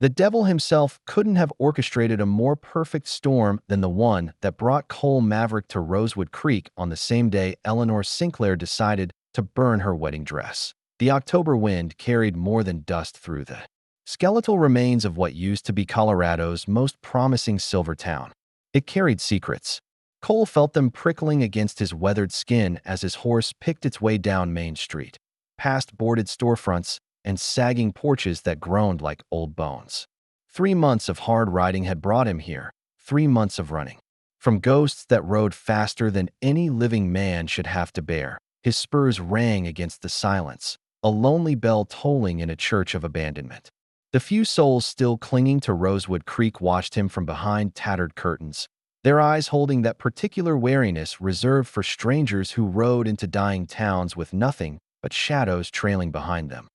The devil himself couldn't have orchestrated a more perfect storm than the one that brought Cole Maverick to Rosewood Creek on the same day Eleanor Sinclair decided to burn her wedding dress. The October wind carried more than dust through the skeletal remains of what used to be Colorado's most promising silver town. It carried secrets. Cole felt them prickling against his weathered skin as his horse picked its way down Main Street, past boarded storefronts and sagging porches that groaned like old bones. 3 months of hard riding had brought him here, 3 months of running. From ghosts that rode faster than any living man should have to bear, his spurs rang against the silence, a lonely bell tolling in a church of abandonment. The few souls still clinging to Rosewood Creek watched him from behind tattered curtains, their eyes holding that particular wariness reserved for strangers who rode into dying towns with nothing but shadows trailing behind them.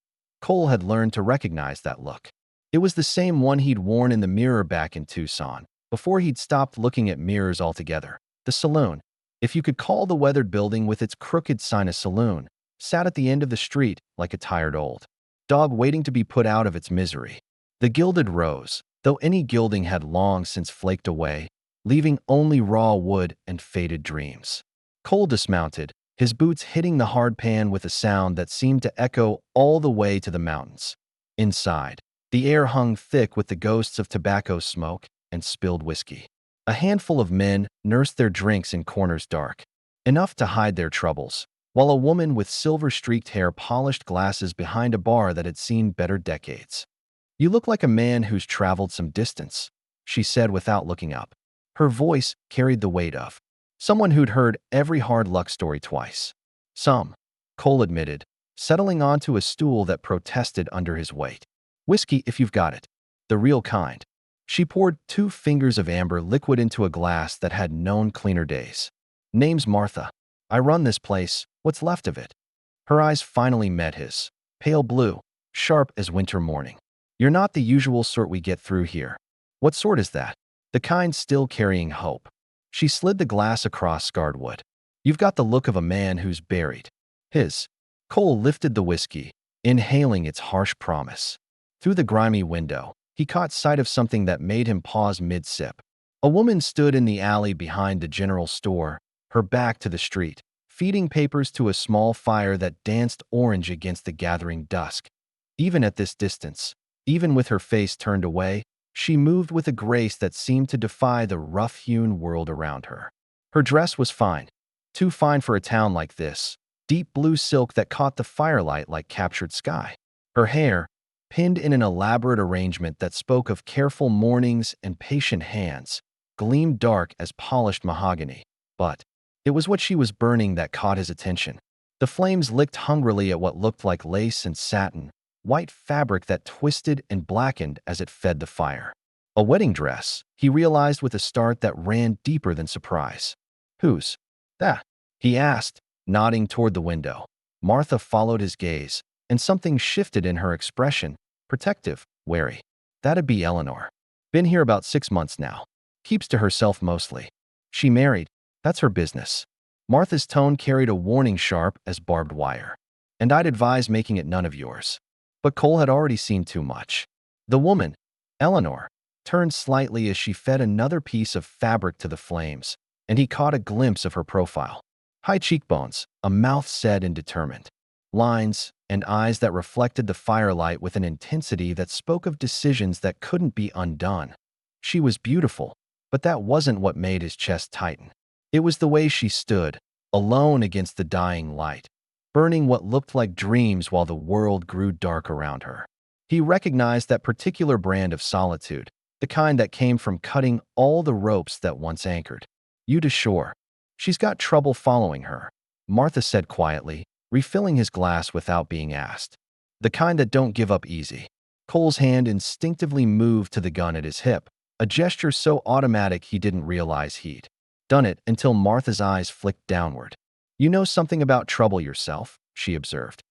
Cole had learned to recognize that look. It was the same one he'd worn in the mirror back in Tucson, before he'd stopped looking at mirrors altogether. The saloon, if you could call the weathered building with its crooked sign a saloon, sat at the end of the street like a tired old dog waiting to be put out of its misery. The gilded rose, though any gilding had long since flaked away, leaving only raw wood and faded dreams. Cole dismounted, his boots hitting the hard pan with a sound that seemed to echo all the way to the mountains. Inside, the air hung thick with the ghosts of tobacco smoke and spilled whiskey. A handful of men nursed their drinks in corners dark, enough to hide their troubles, while a woman with silver-streaked hair polished glasses behind a bar that had seen better decades. "You look like a man who's traveled some distance," she said without looking up. Her voice carried the weight of someone who'd heard every hard luck story twice. "Some," Cole admitted, settling onto a stool that protested under his weight. "Whiskey if you've got it. The real kind." She poured 2 fingers of amber liquid into a glass that had known cleaner days. "Name's Martha. I run this place, what's left of it." Her eyes finally met his, pale blue, sharp as winter morning. "You're not the usual sort we get through here." "What sort is that?" "The kind still carrying hope." She slid the glass across scarred wood. "You've got the look of a man who's buried." His. Cole lifted the whiskey, inhaling its harsh promise. Through the grimy window, he caught sight of something that made him pause mid-sip. A woman stood in the alley behind the general store, her back to the street, feeding papers to a small fire that danced orange against the gathering dusk. Even at this distance, even with her face turned away, she moved with a grace that seemed to defy the rough-hewn world around her. Her dress was fine, too fine for a town like this, deep blue silk that caught the firelight like captured sky. Her hair, pinned in an elaborate arrangement that spoke of careful mornings and patient hands, gleamed dark as polished mahogany. But it was what she was burning that caught his attention. The flames licked hungrily at what looked like lace and satin, white fabric that twisted and blackened as it fed the fire. A wedding dress, he realized with a start that ran deeper than surprise. "Whose that?" he asked, nodding toward the window. Martha followed his gaze, and something shifted in her expression, protective, wary. "That'd be Eleanor. Been here about 6 months now. Keeps to herself mostly. She married. That's her business." Martha's tone carried a warning sharp as barbed wire. "And I'd advise making it none of yours." But Cole had already seen too much. The woman, Eleanor, turned slightly as she fed another piece of fabric to the flames, and he caught a glimpse of her profile. High cheekbones, a mouth set and determined, lines, and eyes that reflected the firelight with an intensity that spoke of decisions that couldn't be undone. She was beautiful, but that wasn't what made his chest tighten. It was the way she stood, alone against the dying light, burning what looked like dreams while the world grew dark around her. He recognized that particular brand of solitude, the kind that came from cutting all the ropes that once anchored you to shore. "She's got trouble following her," Martha said quietly, refilling his glass without being asked. "The kind that don't give up easy." Cole's hand instinctively moved to the gun at his hip, a gesture so automatic he didn't realize he'd done it until Martha's eyes flicked downward. "You know something about trouble yourself," she observed.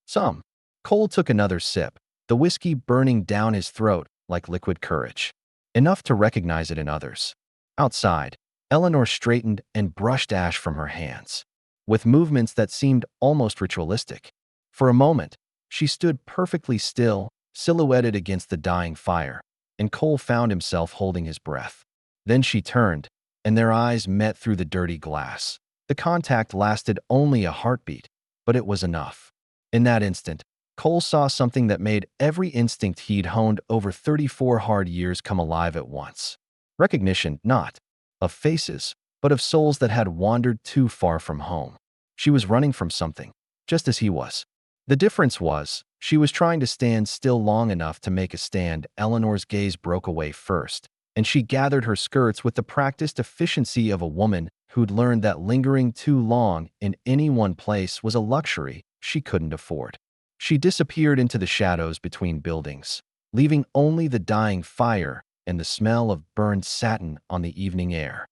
"Some." Cole took another sip, the whiskey burning down his throat like liquid courage. Enough to recognize it in others. Outside, Eleanor straightened and brushed ash from her hands, with movements that seemed almost ritualistic. For a moment, she stood perfectly still, silhouetted against the dying fire, and Cole found himself holding his breath. Then she turned, and their eyes met through the dirty glass. The contact lasted only a heartbeat, but it was enough. In that instant, Cole saw something that made every instinct he'd honed over 34 hard years come alive at once. Recognition, not of faces, but of souls that had wandered too far from home. She was running from something, just as he was. The difference was, she was trying to stand still long enough to make a stand. Eleanor's gaze broke away first, and she gathered her skirts with the practiced efficiency of a woman who'd learned that lingering too long in any one place was a luxury she couldn't afford. She disappeared into the shadows between buildings, leaving only the dying fire and the smell of burned satin on the evening air.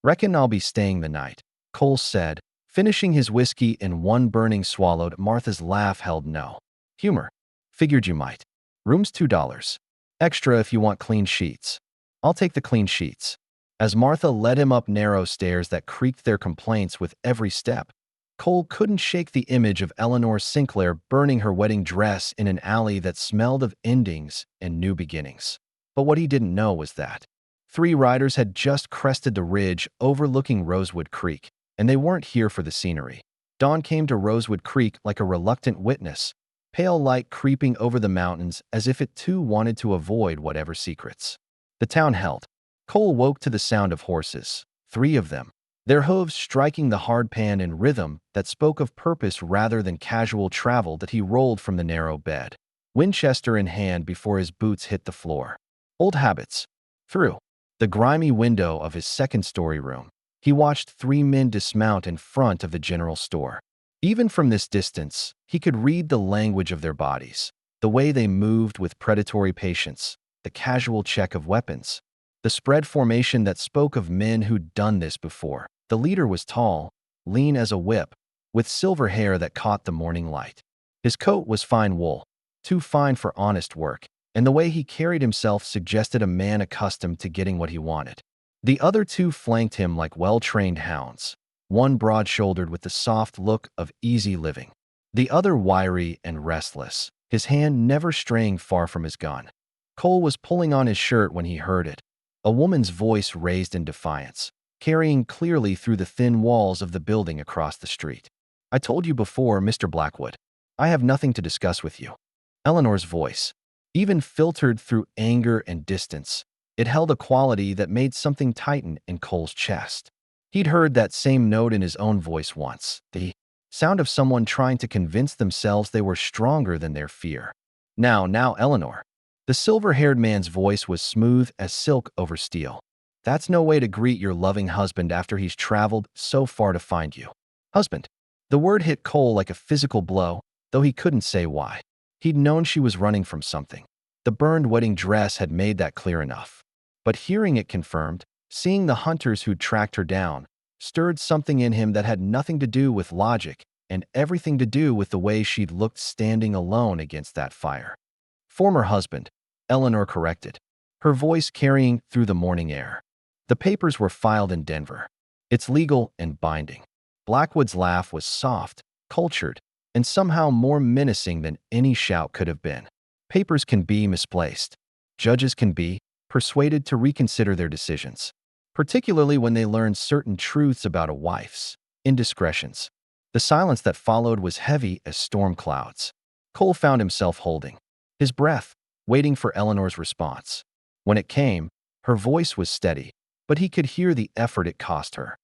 "Reckon I'll be staying the night," Cole said, finishing his whiskey in one burning swallow. Martha's laugh held no humor. "Figured you might. Room's $2. Extra if you want clean sheets." "I'll take the clean sheets." As Martha led him up narrow stairs that creaked their complaints with every step, Cole couldn't shake the image of Eleanor Sinclair burning her wedding dress in an alley that smelled of endings and new beginnings. But what he didn't know was that 3 riders had just crested the ridge overlooking Rosewood Creek, and they weren't here for the scenery. Dawn came to Rosewood Creek like a reluctant witness, pale light creeping over the mountains as if it too wanted to avoid whatever secrets the town held. Cole woke to the sound of horses, 3 of them, their hooves striking the hard pan in rhythm that spoke of purpose rather than casual travel. That he rolled from the narrow bed, Winchester in hand, before his boots hit the floor. Old habits. Through the grimy window of his second-story room, he watched 3 men dismount in front of the general store. Even from this distance, he could read the language of their bodies, the way they moved with predatory patience, the casual check of weapons, the spread formation that spoke of men who'd done this before. The leader was tall, lean as a whip, with silver hair that caught the morning light. His coat was fine wool, too fine for honest work, and the way he carried himself suggested a man accustomed to getting what he wanted. The other 2 flanked him like well-trained hounds, one broad-shouldered with the soft look of easy living, the other wiry and restless, his hand never straying far from his gun. Cole was pulling on his shirt when he heard it, a woman's voice raised in defiance, carrying clearly through the thin walls of the building across the street. "I told you before, Mr. Blackwood. I have nothing to discuss with you." Eleanor's voice, even filtered through anger and distance, it held a quality that made something tighten in Cole's chest. He'd heard that same note in his own voice once, the sound of someone trying to convince themselves they were stronger than their fear. Now, Eleanor. The silver-haired man's voice was smooth as silk over steel. "That's no way to greet your loving husband after he's traveled so far to find you." Husband. The word hit Cole like a physical blow, though he couldn't say why. He'd known she was running from something. The burned wedding dress had made that clear enough. But hearing it confirmed, seeing the hunters who'd tracked her down, stirred something in him that had nothing to do with logic and everything to do with the way she'd looked standing alone against that fire. "Former husband," Eleanor corrected, her voice carrying through the morning air. "The papers were filed in Denver. It's legal and binding." Blackwood's laugh was soft, cultured, and somehow more menacing than any shout could have been. "Papers can be misplaced. Judges can be persuaded to reconsider their decisions, particularly when they learn certain truths about a wife's indiscretions." The silence that followed was heavy as storm clouds. Cole found himself holding his breath, waiting for Eleanor's response. When it came, her voice was steady, but he could hear the effort it cost her.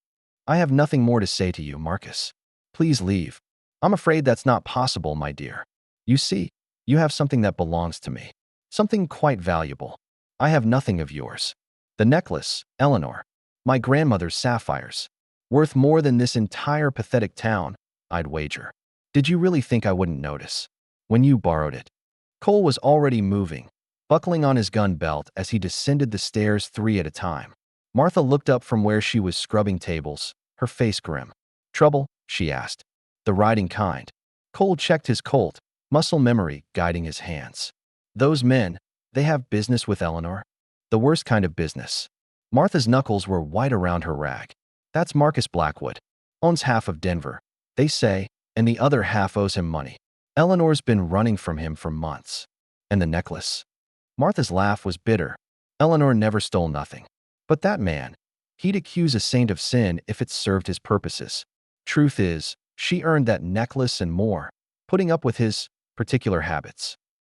"I have nothing more to say to you, Marcus. Please leave." "I'm afraid that's not possible, my dear. You see, you have something that belongs to me. Something quite valuable. I have nothing of yours. The necklace, Eleanor. My grandmother's sapphires. Worth more than this entire pathetic town, I'd wager. Did you really think I wouldn't notice when you borrowed it?" Cole was already moving, buckling on his gun belt as he descended the stairs 3 at a time. Martha looked up from where she was scrubbing tables, her face grim. "Trouble?" she asked. "The riding kind." Cole checked his Colt, muscle memory guiding his hands. "Those men, they have business with Eleanor? The worst kind of business." Martha's knuckles were white around her rag. "That's Marcus Blackwood. Owns half of Denver, they say, and the other half owes him money. Eleanor's been running from him for months." "And the necklace?" Martha's laugh was bitter, Eleanor never stole nothing. But that man, he'd accuse a saint of sin if it served his purposes. Truth is, she earned that necklace and more, putting up with his particular habits.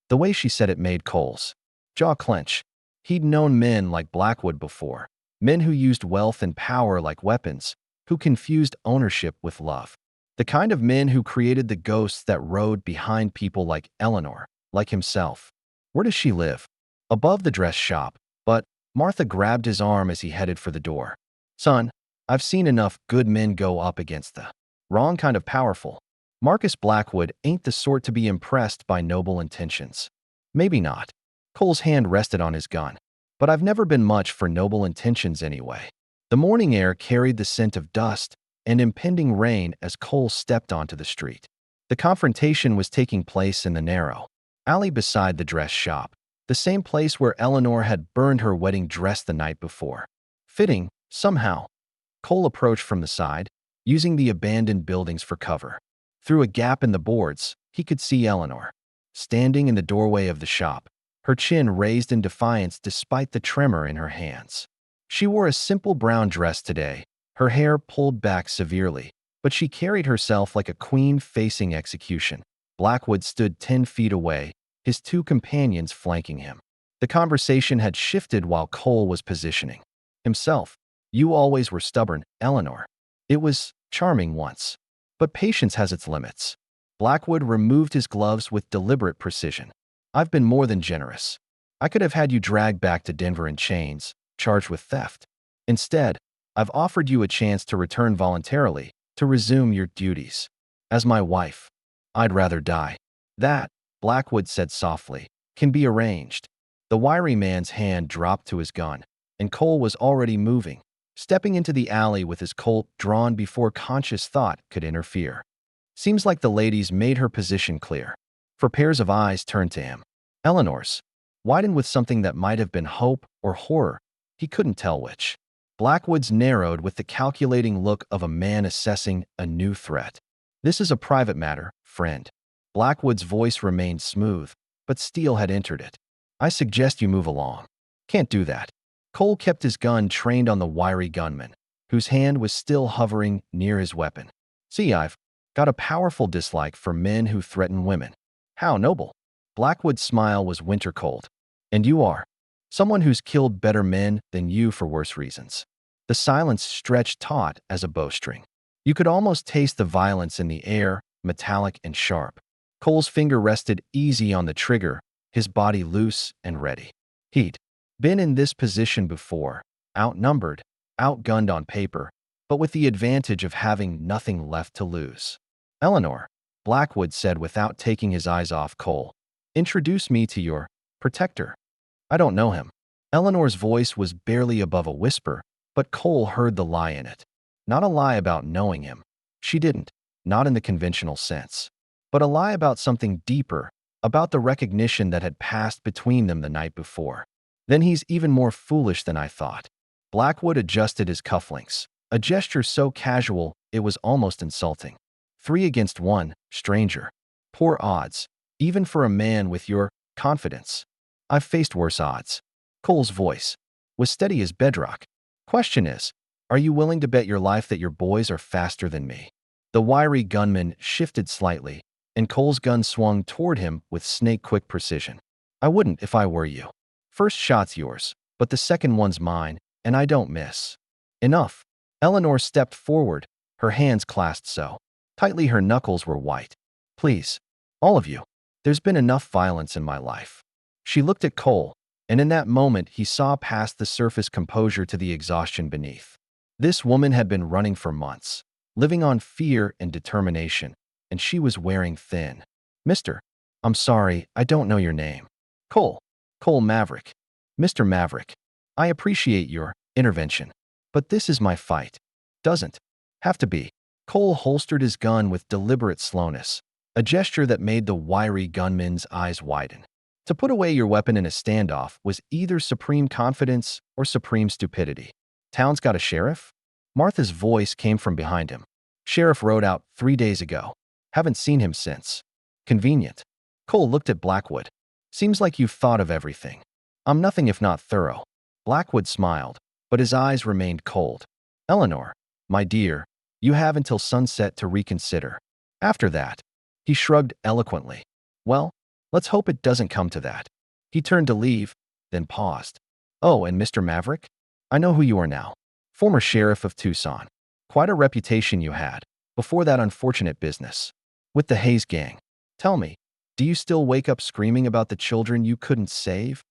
The way she said it made Cole's jaw clench. He'd known men like Blackwood before, men who used wealth and power like weapons, who confused ownership with love. The kind of men who created the ghosts that rode behind people like Eleanor, like himself. Where does she live? Above the dress shop, but Martha grabbed his arm as he headed for the door. Son, I've seen enough good men go up against the wrong kind of powerful. Marcus Blackwood ain't the sort to be impressed by noble intentions. Maybe not. Cole's hand rested on his gun. But I've never been much for noble intentions anyway. The morning air carried the scent of dust and impending rain as Cole stepped onto the street. The confrontation was taking place in the narrow alley beside the dress shop, the same place where Eleanor had burned her wedding dress the night before. Fitting, somehow. Cole approached from the side, using the abandoned buildings for cover. Through a gap in the boards, he could see Eleanor, standing in the doorway of the shop, her chin raised in defiance despite the tremor in her hands. She wore a simple brown dress today, her hair pulled back severely, but she carried herself like a queen facing execution. Blackwood stood 10 feet away, his two companions flanking him. The conversation had shifted while Cole was positioning himself. You always were stubborn, Eleanor. It was charming once. But patience has its limits. Blackwood removed his gloves with deliberate precision. I've been more than generous. I could have had you dragged back to Denver in chains, charged with theft. Instead, I've offered you a chance to return voluntarily, to resume your duties. As my wife, I'd rather die. That, Blackwood said softly, can be arranged. The wiry man's hand dropped to his gun, and Cole was already moving, stepping into the alley with his Colt drawn before conscious thought could interfere. Seems like the ladies made her position clear. For pairs of eyes turned to him. Eleanor's, widened with something that might have been hope or horror. He couldn't tell which. Blackwood's narrowed with the calculating look of a man assessing a new threat. This is a private matter, friend. Blackwood's voice remained smooth, but steel had entered it. I suggest you move along. Can't do that. Cole kept his gun trained on the wiry gunman, whose hand was still hovering near his weapon. See, I've got a powerful dislike for men who threaten women. How noble. Blackwood's smile was winter cold. And you are someone who's killed better men than you for worse reasons. The silence stretched taut as a bowstring. You could almost taste the violence in the air, metallic and sharp. Cole's finger rested easy on the trigger, his body loose and ready. He'd been in this position before, outnumbered, outgunned on paper, but with the advantage of having nothing left to lose. Eleanor, Blackwood said without taking his eyes off Cole, introduce me to your protector. I don't know him. Eleanor's voice was barely above a whisper, but Cole heard the lie in it. Not a lie about knowing him. She didn't, not in the conventional sense. But a lie about something deeper, about the recognition that had passed between them the night before. Then he's even more foolish than I thought. Blackwood adjusted his cufflinks, a gesture so casual it was almost insulting. 3 against 1, stranger. Poor odds, even for a man with your confidence. I've faced worse odds. Cole's voice was steady as bedrock. Question is, are you willing to bet your life that your boys are faster than me? The wiry gunman shifted slightly, and Cole's gun swung toward him with snake-quick precision. I wouldn't if I were you. First shot's yours, but the second one's mine, and I don't miss. Enough. Eleanor stepped forward, her hands clasped so tightly her knuckles were white. Please, all of you. There's been enough violence in my life. She looked at Cole, and in that moment he saw past the surface composure to the exhaustion beneath. This woman had been running for months, living on fear and determination, and she was wearing thin. Mister, I'm sorry, I don't know your name. Cole. Cole Maverick. Mr. Maverick, I appreciate your intervention, but this is my fight. Doesn't have to be. Cole holstered his gun with deliberate slowness, a gesture that made the wiry gunman's eyes widen. To put away your weapon in a standoff was either supreme confidence or supreme stupidity. Town's got a sheriff? Martha's voice came from behind him. Sheriff rode out 3 days ago. Haven't seen him since. Convenient. Cole looked at Blackwood. Seems like you've thought of everything. I'm nothing if not thorough. Blackwood smiled, but his eyes remained cold. Eleanor, my dear, you have until sunset to reconsider. After that, he shrugged eloquently. Well, let's hope it doesn't come to that. He turned to leave, then paused. Oh, and Mr. Maverick? I know who you are now. Former sheriff of Tucson. Quite a reputation you had, before that unfortunate business. With the Hayes gang. Tell me, do you still wake up screaming about the children you couldn't save?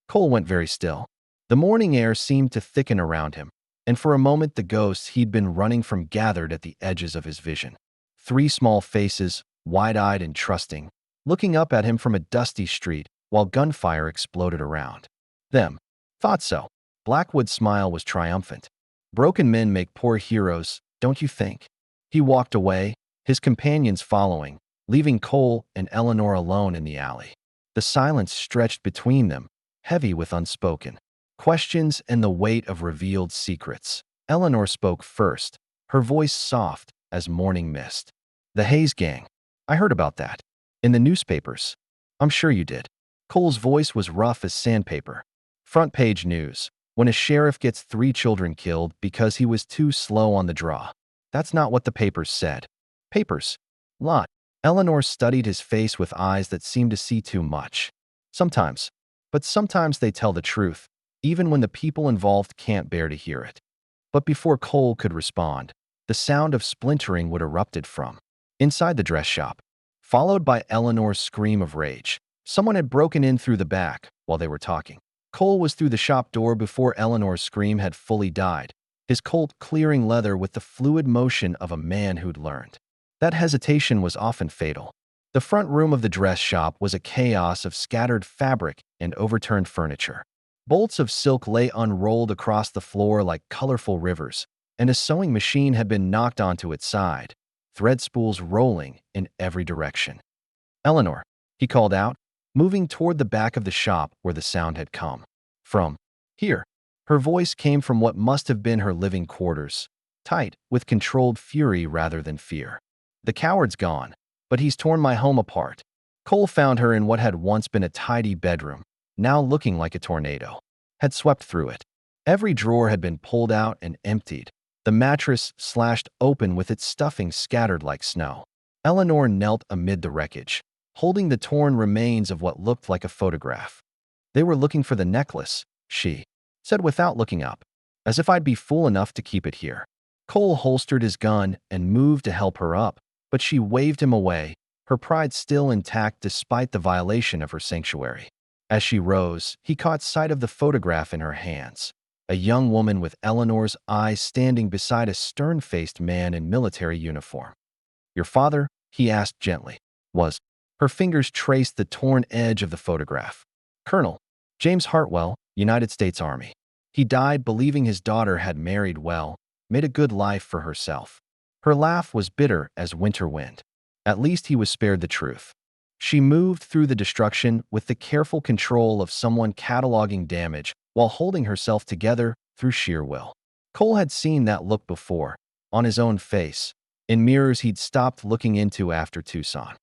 Cole went very still. The morning air seemed to thicken around him, and for a moment the ghosts he'd been running from gathered at the edges of his vision. 3 small faces, wide-eyed and trusting, looking up at him from a dusty street while gunfire exploded around them. Thought so. Blackwood's smile was triumphant. Broken men make poor heroes, don't you think? He walked away, his companions following, leaving Cole and Eleanor alone in the alley. The silence stretched between them, heavy with unspoken questions and the weight of revealed secrets. Eleanor spoke first, her voice soft as morning mist. The Hayes gang. I heard about that. In the newspapers. I'm sure you did. Cole's voice was rough as sandpaper. Front page news. When a sheriff gets 3 children killed because he was too slow on the draw. That's not what the papers said. Papers. Lot. Eleanor studied his face with eyes that seemed to see too much. Sometimes. But sometimes they tell the truth, even when the people involved can't bear to hear it. But before Cole could respond, the sound of splintering would erupted from inside the dress shop, followed by Eleanor's scream of rage. Someone had broken in through the back while they were talking. Cole was through the shop door before Eleanor's scream had fully died, his Colt clearing leather with the fluid motion of a man who'd learned. That hesitation was often fatal. The front room of the dress shop was a chaos of scattered fabric and overturned furniture. Bolts of silk lay unrolled across the floor like colorful rivers, and a sewing machine had been knocked onto its side, thread spools rolling in every direction. Eleanor, he called out, moving toward the back of the shop where the sound had come from. Here, her voice came from what must have been her living quarters, tight, with controlled fury rather than fear. The coward's gone, but he's torn my home apart. Cole found her in what had once been a tidy bedroom, now looking like a tornado, had swept through it. Every drawer had been pulled out and emptied, the mattress slashed open with its stuffing scattered like snow. Eleanor knelt amid the wreckage, holding the torn remains of what looked like a photograph. They were looking for the necklace, she said without looking up, as if I'd be fool enough to keep it here. Cole holstered his gun and moved to help her up, but she waved him away, her pride still intact despite the violation of her sanctuary. As she rose, he caught sight of the photograph in her hands, a young woman with Eleanor's eyes standing beside a stern-faced man in military uniform. Your father, he asked gently, was. Her fingers traced the torn edge of the photograph. Colonel James Hartwell, United States Army. He died believing his daughter had married well, made a good life for herself. Her laugh was bitter as winter wind. At least he was spared the truth. She moved through the destruction with the careful control of someone cataloging damage while holding herself together through sheer will. Cole had seen that look before, on his own face, in mirrors he'd stopped looking into after Tucson.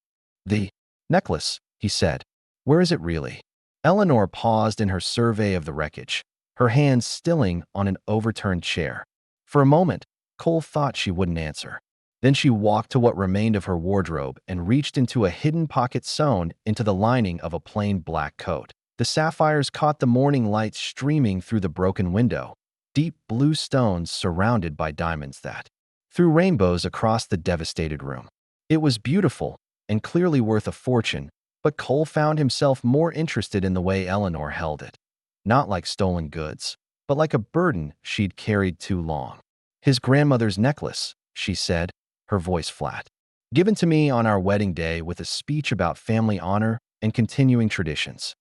The necklace, he said. Where is it really? Eleanor paused in her survey of the wreckage, her hands stilling on an overturned chair. For a moment, Cole thought she wouldn't answer. Then she walked to what remained of her wardrobe and reached into a hidden pocket sewn into the lining of a plain black coat. The sapphires caught the morning light streaming through the broken window, deep blue stones surrounded by diamonds that threw rainbows across the devastated room. It was beautiful and clearly worth a fortune, but Cole found himself more interested in the way Eleanor held it. Not like stolen goods, but like a burden she'd carried too long. His grandmother's necklace, she said, her voice flat. Given to me on our wedding day with a speech about family honor and continuing traditions.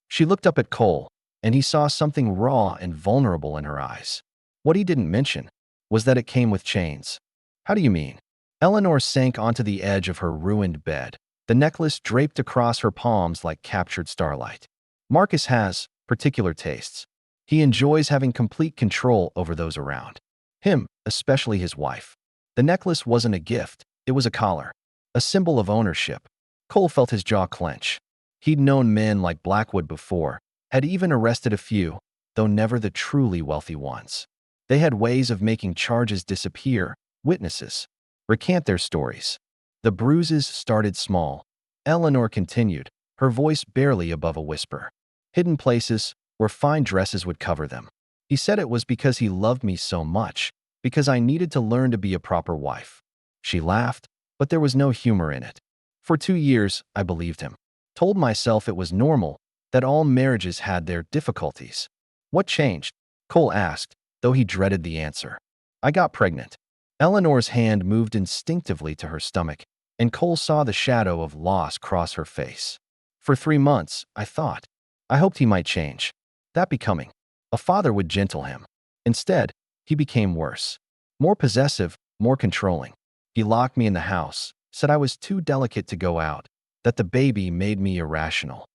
She looked up at Cole, and he saw something raw and vulnerable in her eyes. What he didn't mention was that it came with chains. How do you mean? Eleanor sank onto the edge of her ruined bed, the necklace draped across her palms like captured starlight. Marcus has particular tastes. He enjoys having complete control over those around him, especially his wife. The necklace wasn't a gift, it was a collar, a symbol of ownership. Cole felt his jaw clench. He'd known men like Blackwood before, had even arrested a few, though never the truly wealthy ones. They had ways of making charges disappear, witnesses recant their stories. The bruises started small. Eleanor continued, her voice barely above a whisper. Hidden places where fine dresses would cover them. He said it was because he loved me so much, because I needed to learn to be a proper wife. She laughed, but there was no humor in it. For 2 years, I believed him. Told myself it was normal, that all marriages had their difficulties. What changed? Cole asked, though he dreaded the answer. I got pregnant. Eleanor's hand moved instinctively to her stomach, and Cole saw the shadow of loss cross her face. For 3 months, I thought. I hoped he might change. That becoming. A father would gentle him. Instead, he became worse. More possessive, more controlling. He locked me in the house, said I was too delicate to go out, that the baby made me irrational.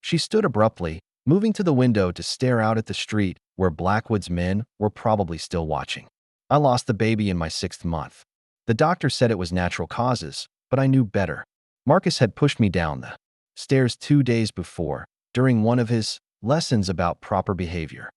She stood abruptly, moving to the window to stare out at the street where Blackwood's men were probably still watching. I lost the baby in my 6th month. The doctor said it was natural causes, but I knew better. Marcus had pushed me down the stairs 2 days before, during one of his lessons about proper behavior.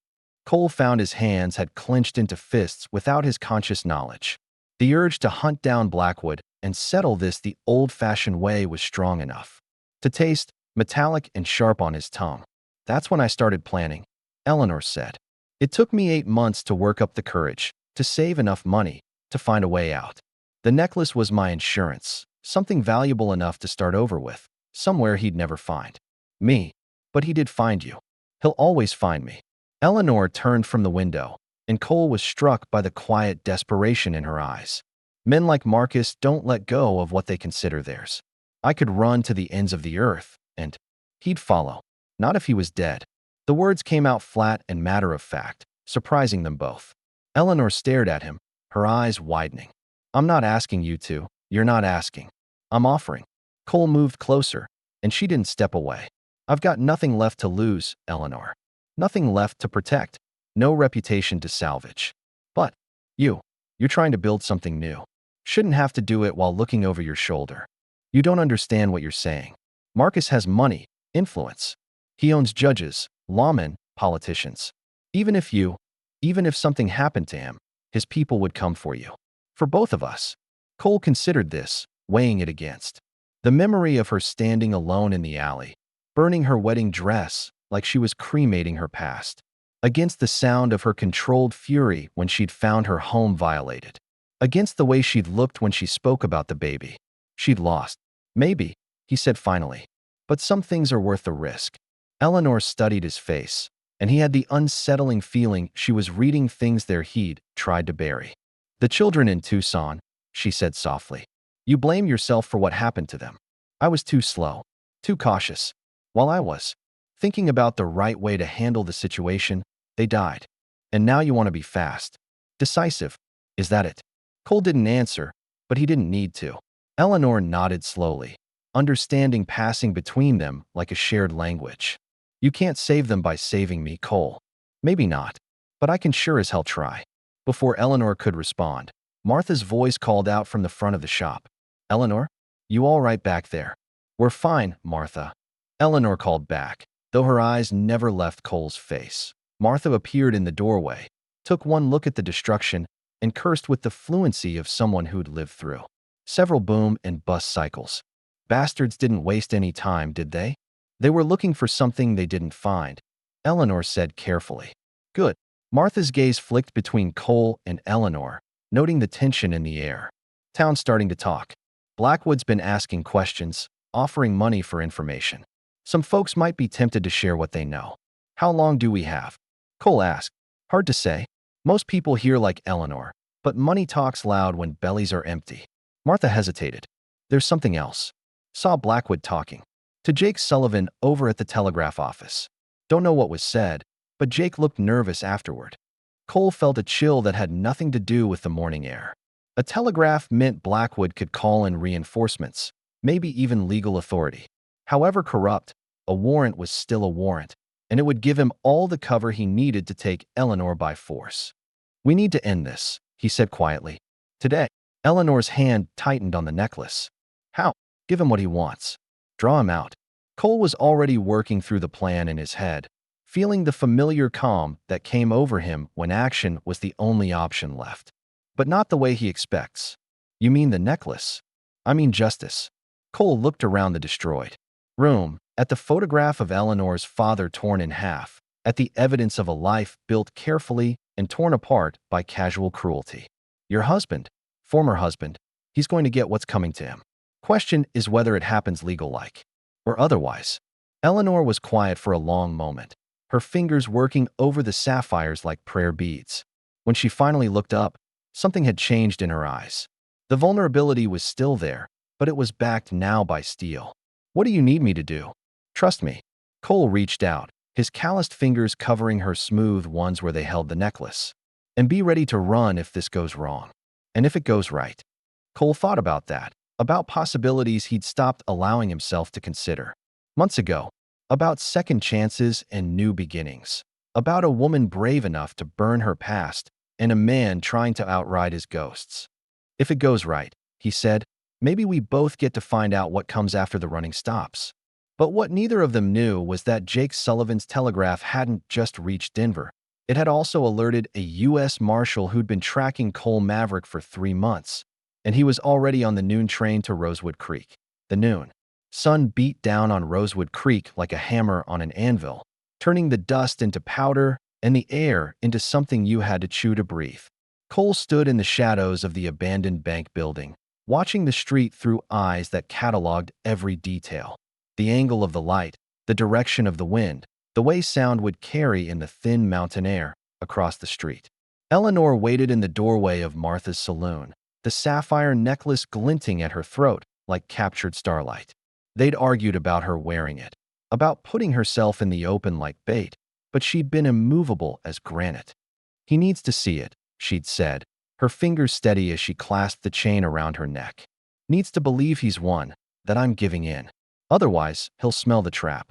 Cole found his hands had clenched into fists without his conscious knowledge. The urge to hunt down Blackwood and settle this the old-fashioned way was strong enough. To taste, metallic and sharp on his tongue. That's when I started planning, Eleanor said. It took me 8 months to work up the courage, to save enough money, to find a way out. The necklace was my insurance, something valuable enough to start over with, somewhere he'd never find me. But he did find you. He'll always find me. Eleanor turned from the window, and Cole was struck by the quiet desperation in her eyes. Men like Marcus don't let go of what they consider theirs. I could run to the ends of the earth, and he'd follow. Not if he was dead. The words came out flat and matter-of-fact, surprising them both. Eleanor stared at him, her eyes widening. I'm not asking you to. You're not asking. I'm offering. Cole moved closer, and she didn't step away. I've got nothing left to lose, Eleanor. Nothing left to protect. No reputation to salvage. But you're trying to build something new. Shouldn't have to do it while looking over your shoulder. You don't understand what you're saying. Marcus has money, influence. He owns judges, lawmen, politicians. Even if something happened to him, his people would come for you. For both of us. Cole considered this, weighing it against the memory of her standing alone in the alley, burning her wedding dress like she was cremating her past, against the sound of her controlled fury when she'd found her home violated, against the way she'd looked when she spoke about the baby. She'd lost. Maybe, he said finally. But some things are worth the risk. Eleanor studied his face, and he had the unsettling feeling she was reading things there he'd tried to bury. The children in Tucson, she said softly. You blame yourself for what happened to them. I was too slow, too cautious. While I was thinking about the right way to handle the situation, they died. And now you want to be fast. Decisive. Is that it? Cole didn't answer, but he didn't need to. Eleanor nodded slowly, understanding passing between them like a shared language. You can't save them by saving me, Cole. Maybe not, but I can sure as hell try. Before Eleanor could respond, Martha's voice called out from the front of the shop. Eleanor? You all right back there? We're fine, Martha. Eleanor called back, though her eyes never left Cole's face. Martha appeared in the doorway, took one look at the destruction, and cursed with the fluency of someone who'd lived through several boom and bust cycles. Bastards didn't waste any time, did they? They were looking for something they didn't find, Eleanor said carefully. Good. Martha's gaze flicked between Cole and Eleanor, noting the tension in the air. Town's starting to talk. Blackwood's been asking questions, offering money for information. Some folks might be tempted to share what they know. How long do we have? Cole asked. Hard to say. Most people hear like Eleanor, but money talks loud when bellies are empty. Martha hesitated. There's something else. Saw Blackwood talking to Jake Sullivan over at the telegraph office. Don't know what was said, but Jake looked nervous afterward. Cole felt a chill that had nothing to do with the morning air. A telegraph meant Blackwood could call in reinforcements, maybe even legal authority. However corrupt, a warrant was still a warrant, and it would give him all the cover he needed to take Eleanor by force. We need to end this, he said quietly. Today. Eleanor's hand tightened on the necklace. How? Give him what he wants. Draw him out. Cole was already working through the plan in his head. feeling the familiar calm that came over him when action was the only option left. But not the way he expects. You mean the necklace? I mean justice. Cole looked around the destroyed room, at the photograph of Eleanor's father torn in half, at the evidence of a life built carefully and torn apart by casual cruelty. Your husband, former husband, he's going to get what's coming to him. Question is whether it happens legal-like or otherwise. Eleanor was quiet for a long moment, her fingers working over the sapphires like prayer beads. When she finally looked up, something had changed in her eyes. The vulnerability was still there, but it was backed now by steel. What do you need me to do? Trust me. Cole reached out, his calloused fingers covering her smooth ones where they held the necklace. And be ready to run if this goes wrong. And if it goes right. Cole thought about that, about possibilities he'd stopped allowing himself to consider. Months ago, about second chances and new beginnings. About a woman brave enough to burn her past and a man trying to outride his ghosts. If it goes right, he said, maybe we both get to find out what comes after the running stops. But what neither of them knew was that Jake Sullivan's telegraph hadn't just reached Denver. It had also alerted a U.S. Marshal who'd been tracking Cole Maverick for 3 months, and he was already on the noon train to Rosewood Creek. The noon sun beat down on Rosewood Creek like a hammer on an anvil, turning the dust into powder and the air into something you had to chew to breathe. Cole stood in the shadows of the abandoned bank building, watching the street through eyes that cataloged every detail. The angle of the light, the direction of the wind, the way sound would carry in the thin mountain air across the street. Eleanor waited in the doorway of Martha's saloon, the sapphire necklace glinting at her throat like captured starlight. They'd argued about her wearing it, about putting herself in the open like bait, but she'd been immovable as granite. He needs to see it, she'd said, her fingers steady as she clasped the chain around her neck. Needs to believe he's won, that I'm giving in. Otherwise, he'll smell the trap.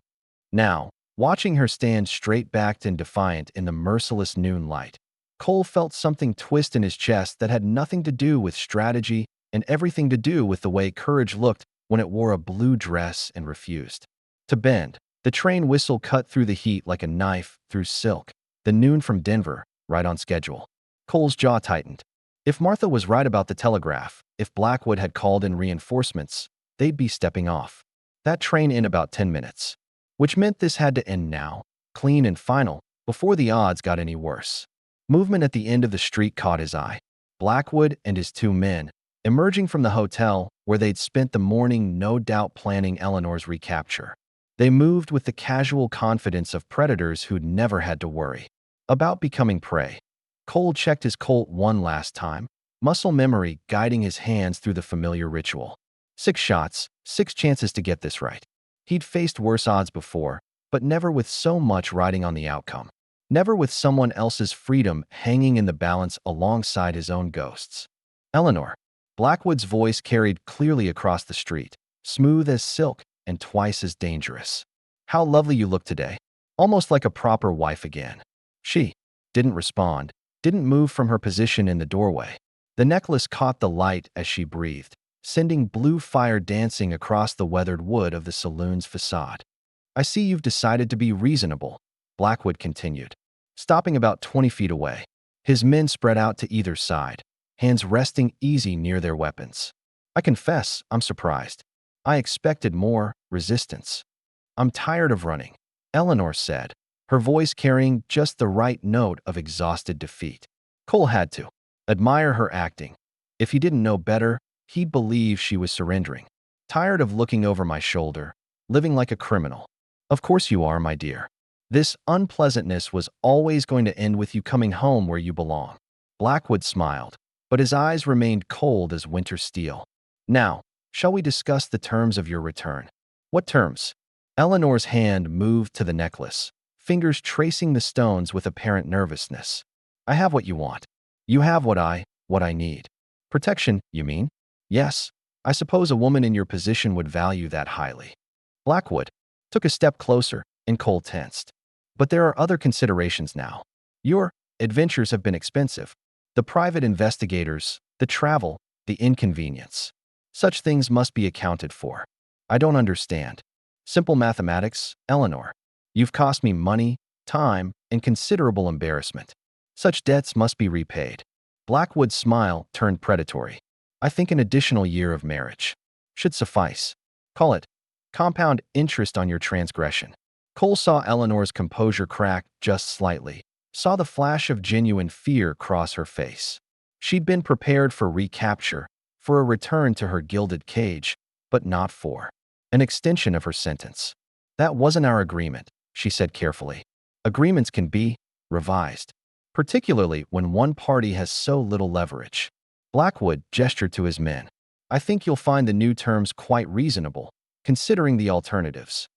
Now, watching her stand straight-backed and defiant in the merciless noon light, Cole felt something twist in his chest that had nothing to do with strategy and everything to do with the way courage looked when it wore a blue dress and refused to bend. The train whistle cut through the heat like a knife through silk. The noon from Denver, right on schedule. Cole's jaw tightened. If Martha was right about the telegraph, if Blackwood had called in reinforcements, they'd be stepping off. That train in about 10 minutes. Which meant this had to end now, clean and final, before the odds got any worse. Movement at the end of the street caught his eye. Blackwood and his 2 men, emerging from the hotel where they'd spent the morning no doubt planning Eleanor's recapture. They moved with the casual confidence of predators who'd never had to worry about becoming prey. Cole checked his Colt one last time, muscle memory guiding his hands through the familiar ritual. 6 shots, 6 chances to get this right. He'd faced worse odds before, but never with so much riding on the outcome. Never with someone else's freedom hanging in the balance alongside his own ghosts. Eleanor. Blackwood's voice carried clearly across the street, smooth as silk and twice as dangerous. How lovely you look today. Almost like a proper wife again. She didn't respond, didn't move from her position in the doorway. The necklace caught the light as she breathed, sending blue fire dancing across the weathered wood of the saloon's facade. I see you've decided to be reasonable, Blackwood continued, stopping about 20 feet away. His men spread out to either side, hands resting easy near their weapons. I confess, I'm surprised. I expected more resistance. I'm tired of running, Eleanor said, her voice carrying just the right note of exhausted defeat. Cole had to admire her acting. If he didn't know better, he'd believe she was surrendering. Tired of looking over my shoulder, living like a criminal. Of course you are, my dear. This unpleasantness was always going to end with you coming home where you belong. Blackwood smiled, but his eyes remained cold as winter steel. Now, shall we discuss the terms of your return? What terms? Eleanor's hand moved to the necklace, fingers tracing the stones with apparent nervousness. I have what you want. You have what I need. Protection, you mean? Yes, I suppose a woman in your position would value that highly. Blackwood took a step closer, and Cole tensed. But there are other considerations now. Your adventures have been expensive. The private investigators, the travel, the inconvenience. Such things must be accounted for. I don't understand. Simple mathematics, Eleanor. You've cost me money, time, and considerable embarrassment. Such debts must be repaid. Blackwood's smile turned predatory. I think an additional year of marriage should suffice. Call it compound interest on your transgression. Cole saw Eleanor's composure crack just slightly, saw the flash of genuine fear cross her face. She'd been prepared for recapture, for a return to her gilded cage, but not for an extension of her sentence. That wasn't our agreement, she said carefully. Agreements can be revised, particularly when one party has so little leverage. Blackwood gestured to his men. I think you'll find the new terms quite reasonable, considering the alternatives.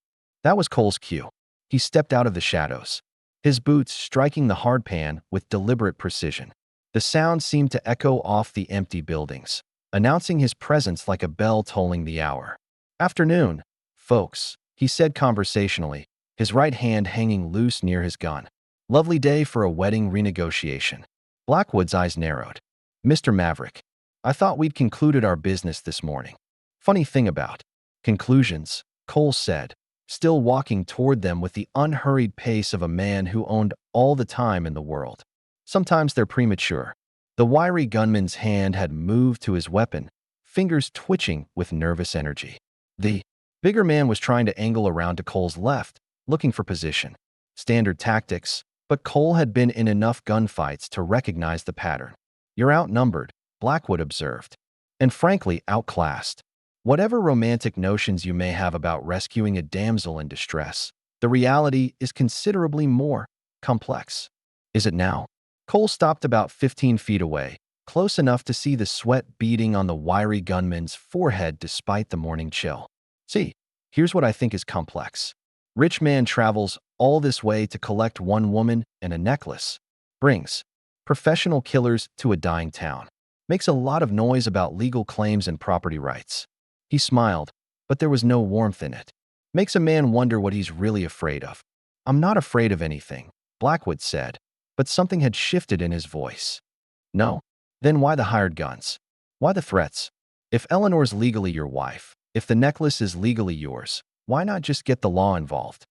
That was Cole's cue. He stepped out of the shadows, his boots striking the hardpan with deliberate precision. The sound seemed to echo off the empty buildings, announcing his presence like a bell tolling the hour. Afternoon, folks, he said conversationally, his right hand hanging loose near his gun. Lovely day for a wedding renegotiation. Blackwood's eyes narrowed. Mr. Maverick, I thought we'd concluded our business this morning. Funny thing about conclusions, Cole said, still walking toward them with the unhurried pace of a man who owned all the time in the world. Sometimes they're premature. The wiry gunman's hand had moved to his weapon, fingers twitching with nervous energy. The bigger man was trying to angle around to Cole's left, looking for position. Standard tactics, but Cole had been in enough gunfights to recognize the pattern. You're outnumbered, Blackwood observed, and frankly outclassed. Whatever romantic notions you may have about rescuing a damsel in distress, the reality is considerably more complex. Is it now? Cole stopped about 15 feet away, close enough to see the sweat beading on the wiry gunman's forehead despite the morning chill. See, here's what I think is complex. Rich man travels all this way to collect one woman and a necklace. Brings professional killers to a dying town. Makes a lot of noise about legal claims and property rights. He smiled, but there was no warmth in it. Makes a man wonder what he's really afraid of. I'm not afraid of anything, Blackwood said, but something had shifted in his voice. No? Then why the hired guns? Why the threats? If Eleanor's legally your wife, if the necklace is legally yours, why not just get the law involved?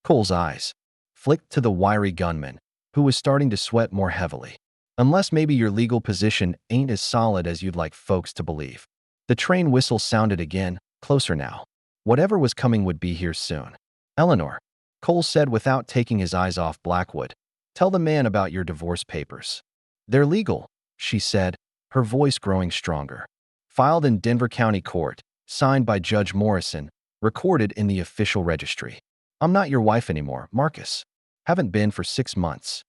Cole's eyes flicked to the wiry gunman, who was starting to sweat more heavily. Unless maybe your legal position ain't as solid as you'd like folks to believe. The train whistle sounded again, closer now. Whatever was coming would be here soon. Eleanor, Cole said without taking his eyes off Blackwood, tell the man about your divorce papers. They're legal, she said, her voice growing stronger. Filed in Denver County Court, signed by Judge Morrison, recorded in the official registry. I'm not your wife anymore, Marcus. Haven't been for 6 months.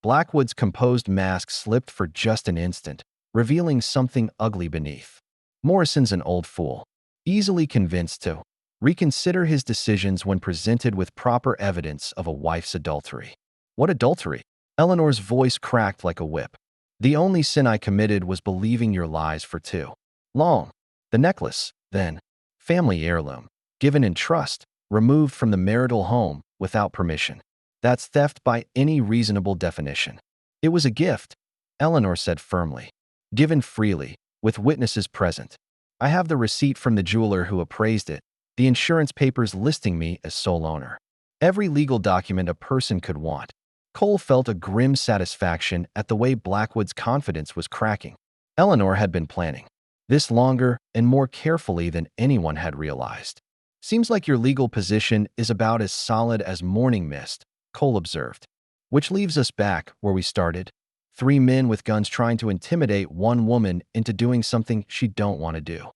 Blackwood's composed mask slipped for just an instant, revealing something ugly beneath. Morrison's an old fool, easily convinced to reconsider his decisions when presented with proper evidence of a wife's adultery. What adultery? Eleanor's voice cracked like a whip. The only sin I committed was believing your lies for too long. The necklace, then, family heirloom, given in trust, removed from the marital home without permission. That's theft by any reasonable definition. It was a gift, Eleanor said firmly, given freely, with witnesses present. I have the receipt from the jeweler who appraised it, the insurance papers listing me as sole owner. Every legal document a person could want. Cole felt a grim satisfaction at the way Blackwood's confidence was cracking. Eleanor had been planning this longer and more carefully than anyone had realized. Seems like your legal position is about as solid as morning mist, Cole observed. Which leaves us back where we started. 3 men with guns trying to intimidate one woman into doing something she don't want to do.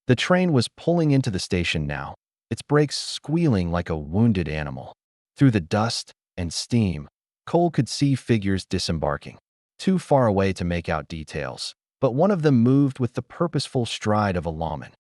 The train was pulling into the station now, its brakes squealing like a wounded animal. Through the dust and steam, Cole could see figures disembarking, too far away to make out details, but one of them moved with the purposeful stride of a lawman.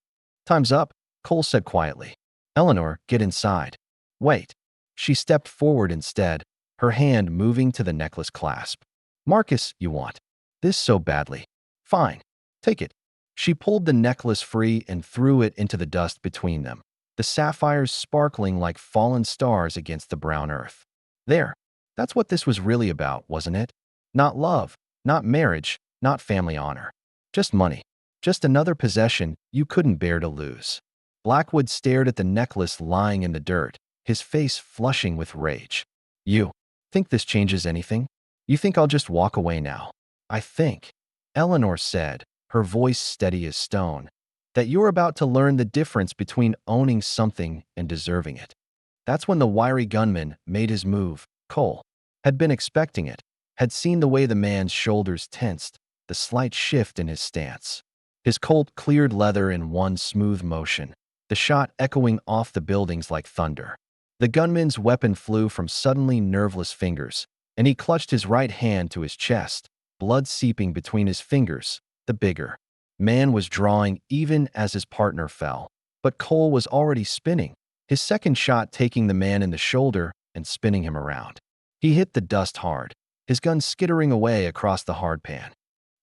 Time's up, Cole said quietly. Eleanor, get inside. Wait. She stepped forward instead, her hand moving to the necklace clasp. Marcus, you want this so badly. Fine. Take it. She pulled the necklace free and threw it into the dust between them, the sapphires sparkling like fallen stars against the brown earth. There. That's what this was really about, wasn't it? Not love, not marriage, not family honor. Just money. Just another possession you couldn't bear to lose. Blackwood stared at the necklace lying in the dirt, his face flushing with rage. You think this changes anything? You think I'll just walk away now? I think, Eleanor said, her voice steady as stone, that you're about to learn the difference between owning something and deserving it. That's when the wiry gunman made his move. Cole had been expecting it, had seen the way the man's shoulders tensed, the slight shift in his stance. His Colt cleared leather in one smooth motion, the shot echoing off the buildings like thunder. The gunman's weapon flew from suddenly nerveless fingers, and he clutched his right hand to his chest, blood seeping between his fingers. The bigger man was drawing even as his partner fell, but Cole was already spinning, his second shot taking the man in the shoulder and spinning him around. He hit the dust hard, his gun skittering away across the hardpan.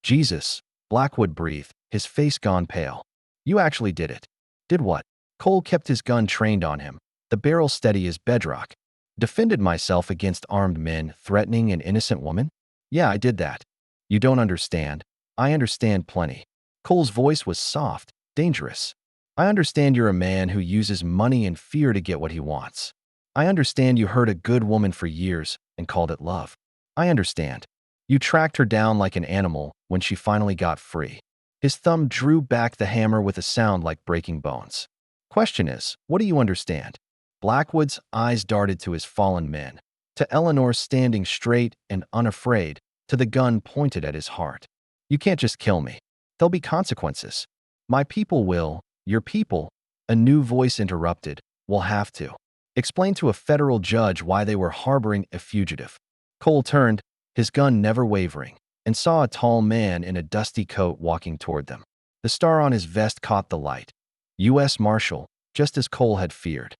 Jesus, Blackwood breathed, his face gone pale. You actually did it. Did what? Cole kept his gun trained on him, the barrel steady as bedrock. Defended myself against armed men threatening an innocent woman? Yeah, I did that. You don't understand. I understand plenty. Cole's voice was soft, dangerous. I understand you're a man who uses money and fear to get what he wants. I understand you hurt a good woman for years and called it love. I understand. You tracked her down like an animal when she finally got free. His thumb drew back the hammer with a sound like breaking bones. Question is, what do you understand? Blackwood's eyes darted to his fallen men, to Eleanor standing straight and unafraid, to the gun pointed at his heart. You can't just kill me. There'll be consequences. My people will, your people, a new voice interrupted, will have to explain to a federal judge why they were harboring a fugitive. Cole turned, his gun never wavering, and saw a tall man in a dusty coat walking toward them. The star on his vest caught the light. U.S. Marshal, just as Cole had feared.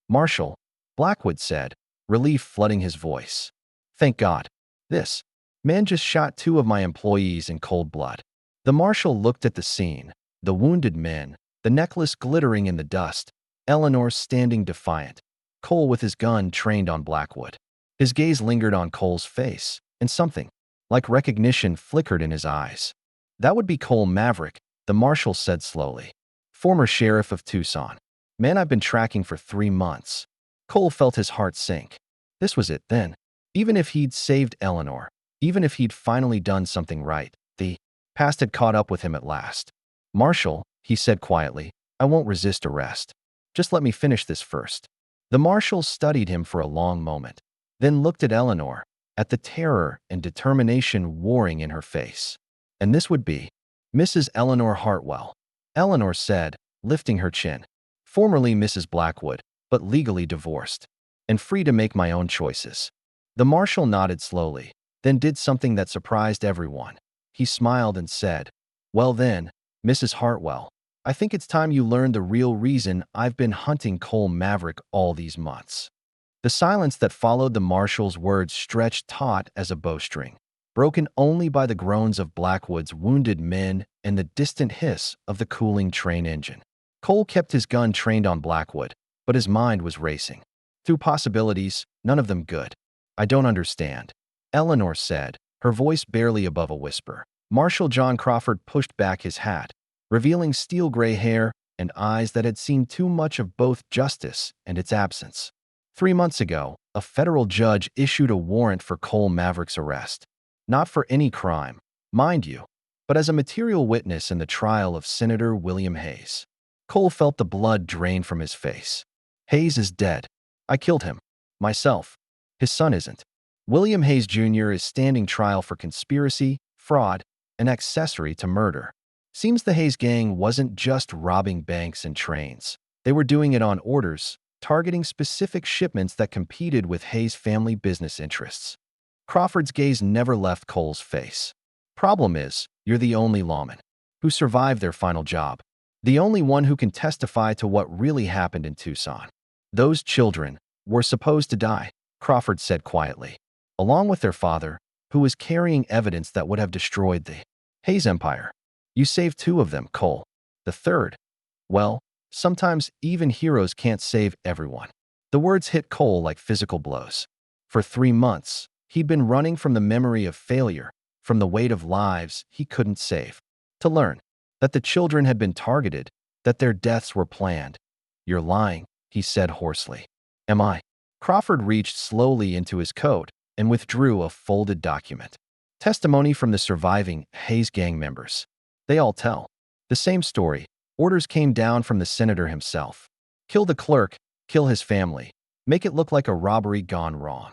Marshal, Blackwood said, relief flooding his voice. Thank God. This man just shot 2 of my employees in cold blood. The marshal looked at the scene, the wounded men, the necklace glittering in the dust, Eleanor standing defiant, Cole with his gun trained on Blackwood. His gaze lingered on Cole's face, and something like recognition flickered in his eyes. That would be Cole Maverick, the marshal said slowly. Former sheriff of Tucson. Man I've been tracking for 3 months. Cole felt his heart sink. This was it then. Even if he'd saved Eleanor, even if he'd finally done something right, the past had caught up with him at last. Marshal, he said quietly, I won't resist arrest. Just let me finish this first. The marshal studied him for a long moment, then looked at Eleanor, at the terror and determination warring in her face. And this would be Mrs. Eleanor Hartwell, Eleanor said, lifting her chin. Formerly Mrs. Blackwood, but legally divorced, and free to make my own choices. The marshal nodded slowly, then did something that surprised everyone. He smiled and said, Well then, Mrs. Hartwell, I think it's time you learned the real reason I've been hunting Cole Maverick all these months. The silence that followed the marshal's words stretched taut as a bowstring, broken only by the groans of Blackwood's wounded men and the distant hiss of the cooling train engine. Cole kept his gun trained on Blackwood, but his mind was racing. Through possibilities, none of them good. I don't understand, Eleanor said, her voice barely above a whisper. Marshal John Crawford pushed back his hat, revealing steel-gray hair and eyes that had seen too much of both justice and its absence. 3 months ago, a federal judge issued a warrant for Cole Maverick's arrest. Not for any crime, mind you, but as a material witness in the trial of Senator William Hayes. Cole felt the blood drain from his face. Hayes is dead. I killed him. Myself. His son isn't. William Hayes Jr. is standing trial for conspiracy, fraud, and accessory to murder. Seems the Hayes gang wasn't just robbing banks and trains. They were doing it on orders, targeting specific shipments that competed with Hayes' family business interests. Crawford's gaze never left Cole's face. Problem is, you're the only lawman who survived their final job. The only one who can testify to what really happened in Tucson. Those children were supposed to die, Crawford said quietly, along with their father, who was carrying evidence that would have destroyed the Hayes empire. You saved 2 of them, Cole. The third? Well, sometimes even heroes can't save everyone. The words hit Cole like physical blows. For 3 months, he'd been running from the memory of failure, from the weight of lives he couldn't save, to learn that the children had been targeted, that their deaths were planned. You're lying, he said hoarsely. Am I? Crawford reached slowly into his coat, and withdrew a folded document. Testimony from the surviving Hayes gang members. They all tell the same story. Orders came down from the senator himself. Kill the clerk, kill his family, make it look like a robbery gone wrong.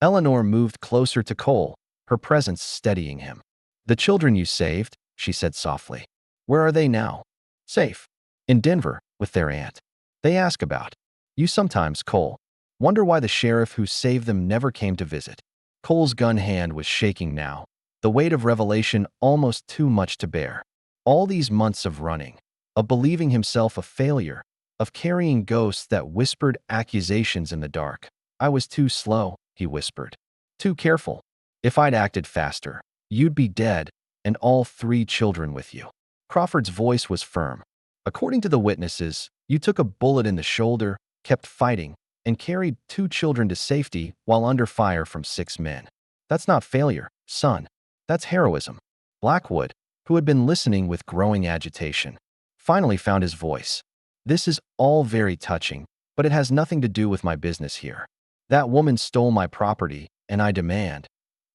Eleanor moved closer to Cole, her presence steadying him. The children you saved, she said softly. Where are they now? Safe. In Denver, with their aunt. They ask about you sometimes, Cole. Wonder why the sheriff who saved them never came to visit. Cole's gun hand was shaking now, the weight of revelation almost too much to bear. All these months of running, of believing himself a failure, of carrying ghosts that whispered accusations in the dark. I was too slow, he whispered. Too careful. If I'd acted faster, you'd be dead, and all 3 children with you. Crawford's voice was firm. According to the witnesses, you took a bullet in the shoulder, kept fighting, and carried 2 children to safety while under fire from 6 men. That's not failure, son. That's heroism. Blackwood, who had been listening with growing agitation, finally found his voice. This is all very touching, but it has nothing to do with my business here. That woman stole my property, and I demand.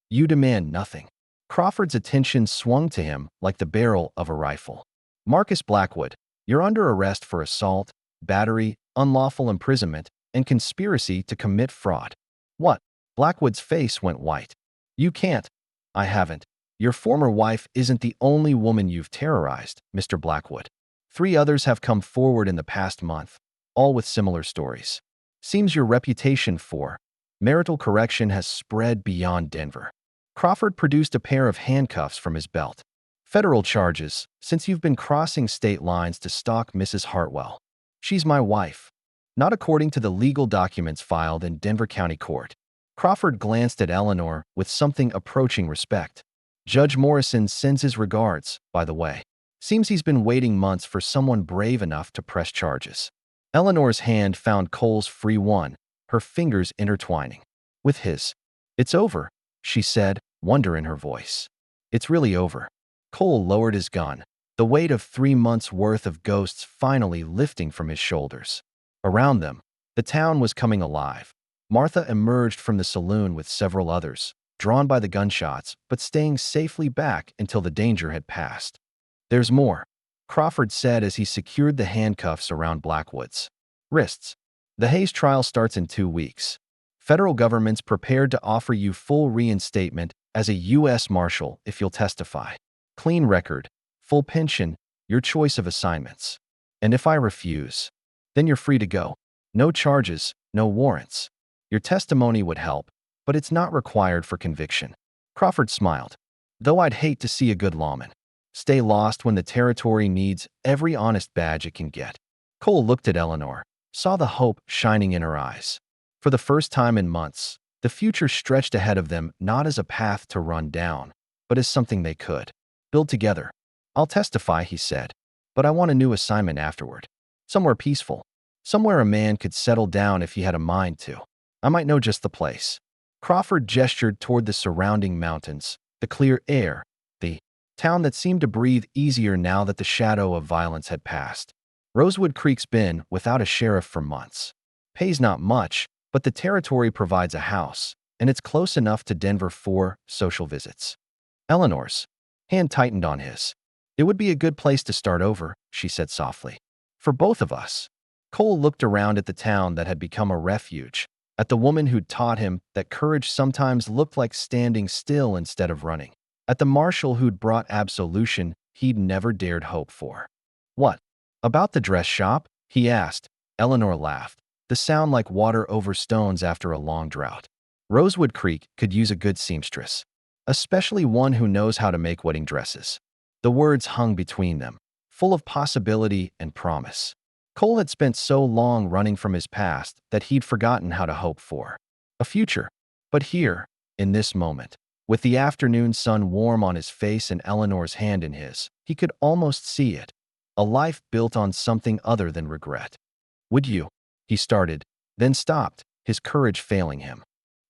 You demand nothing. Crawford's attention swung to him like the barrel of a rifle. Marcus Blackwood, you're under arrest for assault, battery, unlawful imprisonment, and conspiracy to commit fraud. What? Blackwood's face went white. You can't. I haven't. Your former wife isn't the only woman you've terrorized, Mr. Blackwood. 3 others have come forward in the past month, all with similar stories. Seems your reputation for marital correction has spread beyond Denver. Crawford produced a pair of handcuffs from his belt. Federal charges, since you've been crossing state lines to stalk Mrs. Hartwell. She's my wife. Not according to the legal documents filed in Denver County Court. Crawford glanced at Eleanor with something approaching respect. Judge Morrison sends his regards, by the way. Seems he's been waiting months for someone brave enough to press charges. Eleanor's hand found Cole's free one, her fingers intertwining with his. It's over, she said, wonder in her voice. It's really over. Cole lowered his gun, the weight of 3 months' worth of ghosts finally lifting from his shoulders. Around them, the town was coming alive. Martha emerged from the saloon with several others, drawn by the gunshots, but staying safely back until the danger had passed. There's more, Crawford said as he secured the handcuffs around Blackwood's wrists. The Hayes trial starts in 2 weeks. Federal government's prepared to offer you full reinstatement as a U.S. Marshal if you'll testify. Clean record, full pension, your choice of assignments. And if I refuse, then you're free to go. No charges, no warrants. Your testimony would help, but it's not required for conviction. Crawford smiled. Though I'd hate to see a good lawman stay lost when the territory needs every honest badge it can get. Cole looked at Eleanor, saw the hope shining in her eyes. For the first time in months, the future stretched ahead of them not as a path to run down, but as something they could build together. I'll testify, he said, but I want a new assignment afterward. Somewhere peaceful. Somewhere a man could settle down if he had a mind to. I might know just the place. Crawford gestured toward the surrounding mountains, the clear air, the town that seemed to breathe easier now that the shadow of violence had passed. Rosewood Creek's been without a sheriff for months. Pays not much, but the territory provides a house, and it's close enough to Denver for social visits. Eleanor's hand tightened on his. It would be a good place to start over, she said softly. For both of us. Cole looked around at the town that had become a refuge, at the woman who'd taught him that courage sometimes looked like standing still instead of running, at the marshal who'd brought absolution he'd never dared hope for. What? About the dress shop? He asked. Eleanor laughed, the sound like water over stones after a long drought. Rosewood Creek could use a good seamstress, especially one who knows how to make wedding dresses. The words hung between them, full of possibility and promise. Cole had spent so long running from his past that he'd forgotten how to hope for a future. But here, in this moment, with the afternoon sun warm on his face and Eleanor's hand in his, he could almost see it. A life built on something other than regret. Would you? He started, then stopped, his courage failing him.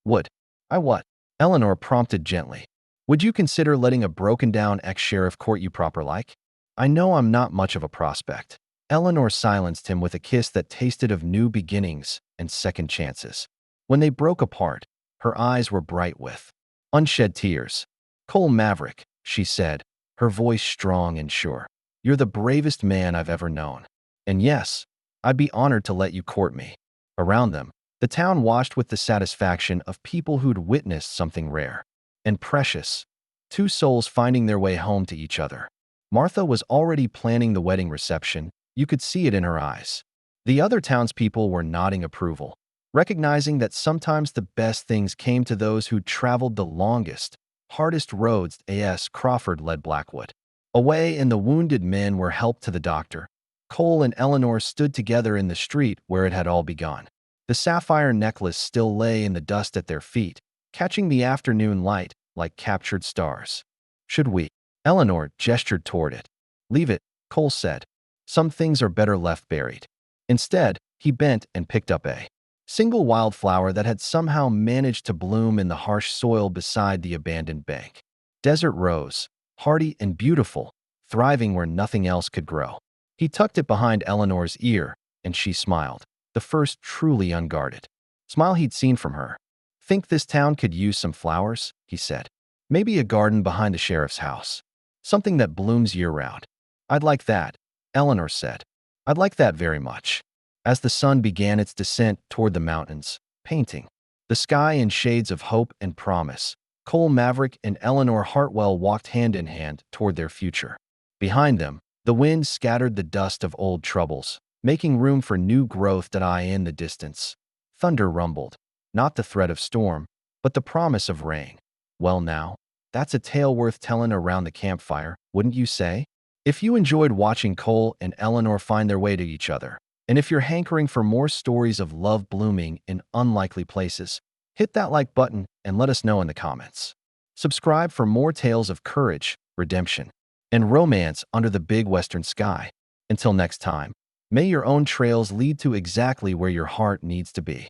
Would I what? Eleanor prompted gently. Would you consider letting a broken-down ex-sheriff court you proper like? I know I'm not much of a prospect. Eleanor silenced him with a kiss that tasted of new beginnings and second chances. When they broke apart, Her eyes were bright with unshed tears. "Cole Maverick," she said, her voice strong and sure. "You're the bravest man I've ever known. And yes, I'd be honored to let you court me." Around them, the town washed with the satisfaction of people who'd witnessed something rare and precious. Two souls finding their way home to each other. Martha was already planning the wedding reception. You could see it in her eyes. The other townspeople were nodding approval, recognizing that sometimes the best things came to those who traveled the longest, hardest roads. A.S. Crawford led Blackwood away, and the wounded men were helped to the doctor. Cole and Eleanor stood together in the street where it had all begun. The sapphire necklace still lay in the dust at their feet, catching the afternoon light like captured stars. "Should we?" Eleanor gestured toward it. "Leave it," Cole said. "Some things are better left buried." Instead, he bent and picked up a single wildflower that had somehow managed to bloom in the harsh soil beside the abandoned bank. Desert rose, hardy and beautiful, thriving where nothing else could grow. He tucked it behind Eleanor's ear, and she smiled, the first truly unguarded smile he'd seen from her. "Think this town could use some flowers?" he said. "Maybe a garden behind the sheriff's house. Something that blooms year-round." "I'd like that," Eleanor said. "I'd like that very much." As the sun began its descent toward the mountains, painting the sky in shades of hope and promise, Cole Maverick and Eleanor Hartwell walked hand in hand toward their future. Behind them, the wind scattered the dust of old troubles, making room for new growth that lie in the distance. Thunder rumbled, not the threat of storm, but the promise of rain. Well now, that's a tale worth telling around the campfire, wouldn't you say? If you enjoyed watching Cole and Eleanor find their way to each other, and if you're hankering for more stories of love blooming in unlikely places, hit that like button and let us know in the comments. Subscribe for more tales of courage, redemption, and romance under the big western sky. Until next time, may your own trails lead to exactly where your heart needs to be.